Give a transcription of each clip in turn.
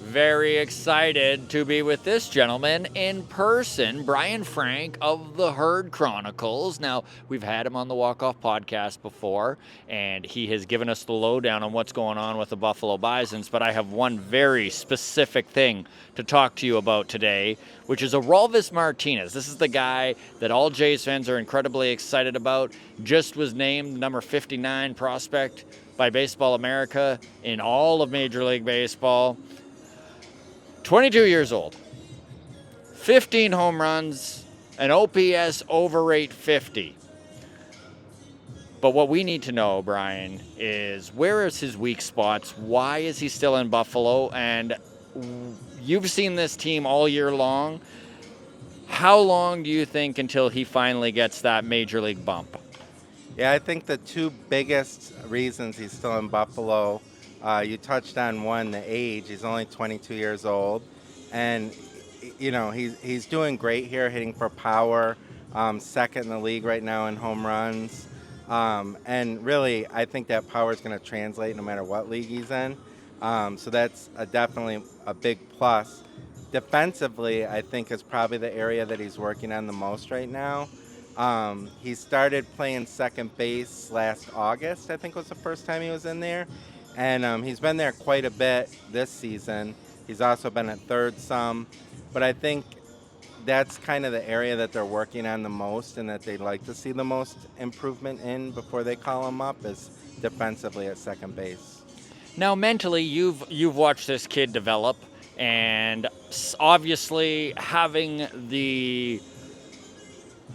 Very excited to be with this gentleman in person, Brian Frank of the Herd Chronicles. Now, we've had him on the Walk Off podcast before, and he has given us the lowdown on what's going on with the Buffalo Bisons, but I have one very specific thing to talk to you about today, which is ORELVIS Martinez. This is the guy that all Jays fans are incredibly excited about. Just was named number 59 prospect by Baseball America in all of Major League Baseball. 22 years old, 15 home runs, an OPS over 850. But what we need to know, Brian, is where is his weak spots? Why is he still in Buffalo? And you've seen this team all year long. How long do you think until he finally gets that major league bump? Yeah, I think the two biggest reasons he's still in Buffalo, you touched on one, the age. He's only 22 years old, and you know he's doing great here, hitting for power, second in the league right now in home runs, and really I think that power is going to translate no matter what league he's in. So that's definitely a big plus. Defensively, I think is probably the area that he's working on the most right now. He started playing second base last August, I think was the first time he was in there. And he's been there quite a bit this season. He's also been at third some. But I think that's kind of the area that they're working on the most and that they'd like to see the most improvement in before they call him up is defensively at second base. Now, mentally, you've watched this kid develop, and obviously having the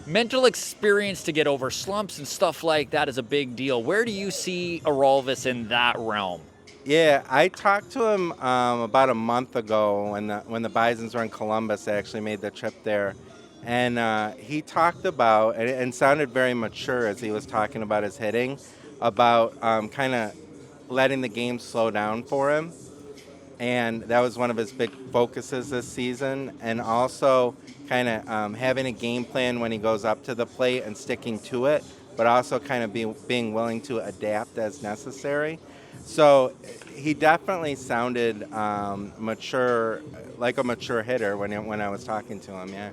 mental experience to get over slumps and stuff like that is a big deal. Where do you see ORELVIS in that realm? Yeah, I talked to him about a month ago when the Bisons were in Columbus. I actually made the trip there. And he talked about, and sounded very mature as he was talking about his hitting, about kind of letting the game slow down for him. And that was one of his big focuses this season. And also kind of having a game plan when he goes up to the plate and sticking to it, but also kind of being willing to adapt as necessary. So he definitely sounded mature, like a mature hitter when I was talking to him, yeah.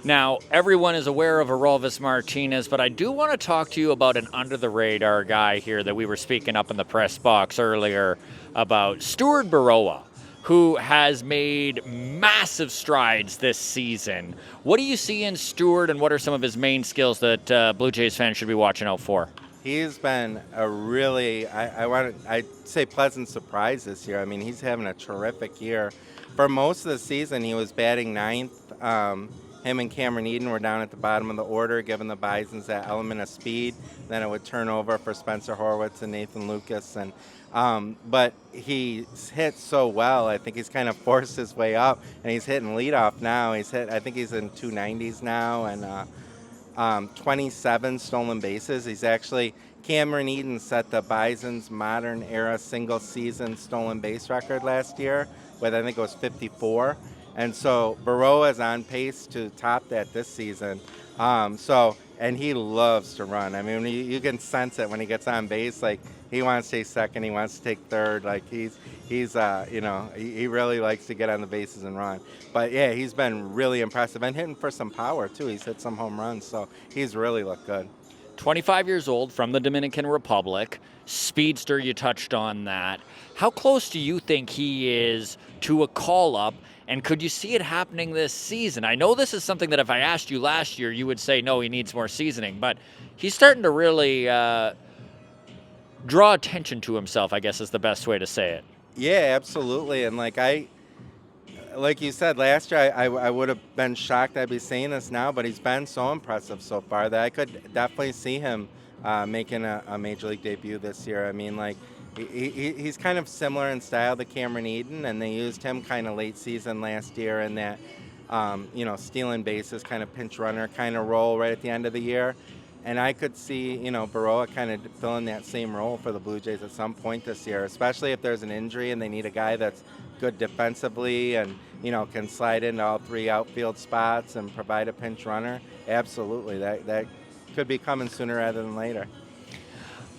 Now, everyone is aware of ORELVIS Martinez, but I do want to talk to you about an under-the-radar guy here that we were speaking up in the press box earlier about, Steward Berroa, who has made massive strides this season. What do you see in Steward, and what are some of his main skills that Blue Jays fans should be watching out for? He's been a really, I'd say pleasant surprise this year. I mean, he's having a terrific year. For most of the season, he was batting ninth. Him and Cameron Eden were down at the bottom of the order, giving the Bisons that element of speed. Then it would turn over for Spencer Horwitz and Nathan Lucas. But he's hit so well. I think he's kind of forced his way up, and he's hitting leadoff now. I think he's in 290s now, and 27 stolen bases. He's actually, Cameron Eden set the Bison's modern era single season stolen base record last year with, I think it was 54. And so Berroa is on pace to top that this season. And he loves to run. I mean, you can sense it when he gets on base. Like, he wants to take second, he wants to take third. Like, he really likes to get on the bases and run. But yeah, he's been really impressive and hitting for some power too. He's hit some home runs, so he's really looked good. 25 years old, from the Dominican Republic, speedster, you touched on that. How close do you think he is to a call-up, and could you see it happening this season? I know this is something that if I asked you last year, you would say, no, he needs more seasoning, but he's starting to really draw attention to himself, I guess is the best way to say it. Yeah, absolutely. And like you said, last year I would have been shocked I'd be saying this now, but he's been so impressive so far that I could definitely see him making a major league debut this year. I mean, like, he's kind of similar in style to Cameron Eden, and they used him kind of late season last year in that, stealing bases, kind of pinch runner kind of role right at the end of the year. And I could see, Berroa kind of filling that same role for the Blue Jays at some point this year, especially if there's an injury and they need a guy that's good defensively and, can slide into all three outfield spots and provide a pinch runner. Absolutely. That could be coming sooner rather than later.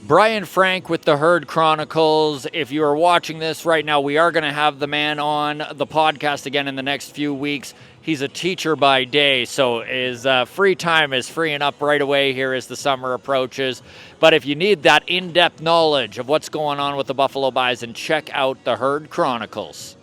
Brian Frank with the Herd Chronicles. If you are watching this right now, we are going to have the man on the podcast again in the next few weeks. He's a teacher by day, so his free time is freeing up right away here as the summer approaches. But if you need that in-depth knowledge of what's going on with the Buffalo Bison, check out the Herd Chronicles.